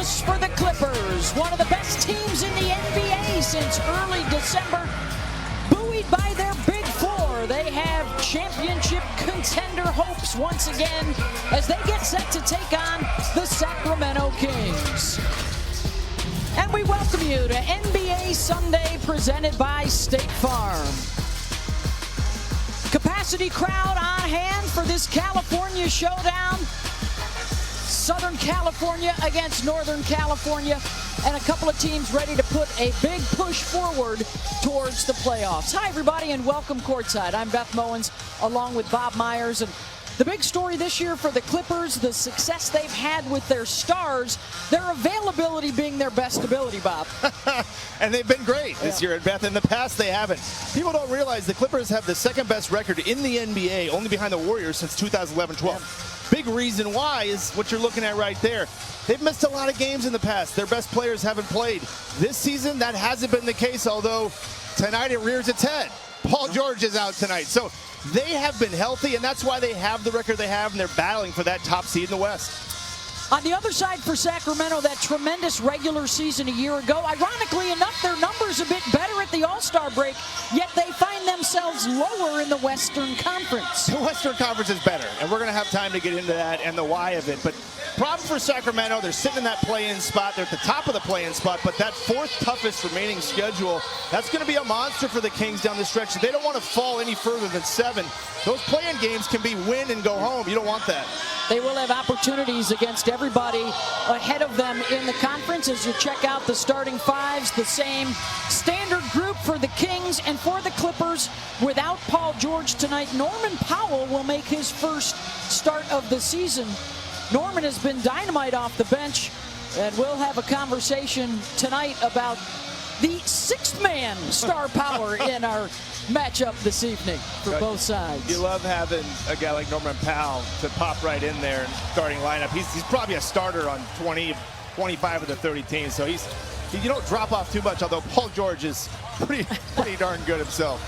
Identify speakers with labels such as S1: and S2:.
S1: winless for the Clippers, one of the best teams in the NBA since early December. Buoyed by their Big Four, they have championship contender hopes once again as they get set to take on the Sacramento Kings. And we welcome you to NBA Sunday presented by State Farm. Capacity crowd on hand for this California showdown. Southern California against Northern California, and a couple of teams ready to put a big push forward towards the playoffs. Hi, everybody, and welcome courtside. I'm Beth Mowens, along with Bob Myers. And the big story this year for the Clippers, the success they've had with their stars, their availability being their best ability, Bob.
S2: And they've been great this year, and Beth. In the past, they haven't. People don't realize the Clippers have the second best record in the NBA, only behind the Warriors since 2011-12. Big reason why is what you're looking at right there. They've missed a lot of games in the past. Their best players haven't played. This season, that hasn't been the case, although tonight it rears its head. Paul George is out tonight. So they have been healthy, and that's why they have the record they have, and they're battling for that top seed in the West.
S1: On the other side for Sacramento, that tremendous regular season a year ago, ironically enough, their numbers a bit better at the All-Star break, yet they find themselves lower in the Western Conference.
S2: The Western Conference is better, and we're going to have time to get into that and the why of it. But problem for Sacramento, they're sitting in that play-in spot. They're at the top of the play-in spot, but that fourth toughest remaining schedule, that's going to be a monster for the Kings down the stretch. They don't want to fall any further than 7. Those play-in games can be win and go home. You don't want that.
S1: They will have opportunities against everybody ahead of them in the conference. As you check out the starting fives, the same standard group for the Kings and for the Clippers. Without Paul George tonight, Norman Powell will make his first start of the season. Norman has been dynamite off the bench, and we'll have a conversation tonight about the sixth man star power in our matchup this evening for both sides.
S2: You love having a guy like Norman Powell to pop right in there in starting lineup. He's probably a starter on 25 of the 30 teams, so you don't drop off too much, although Paul George is pretty darn good himself.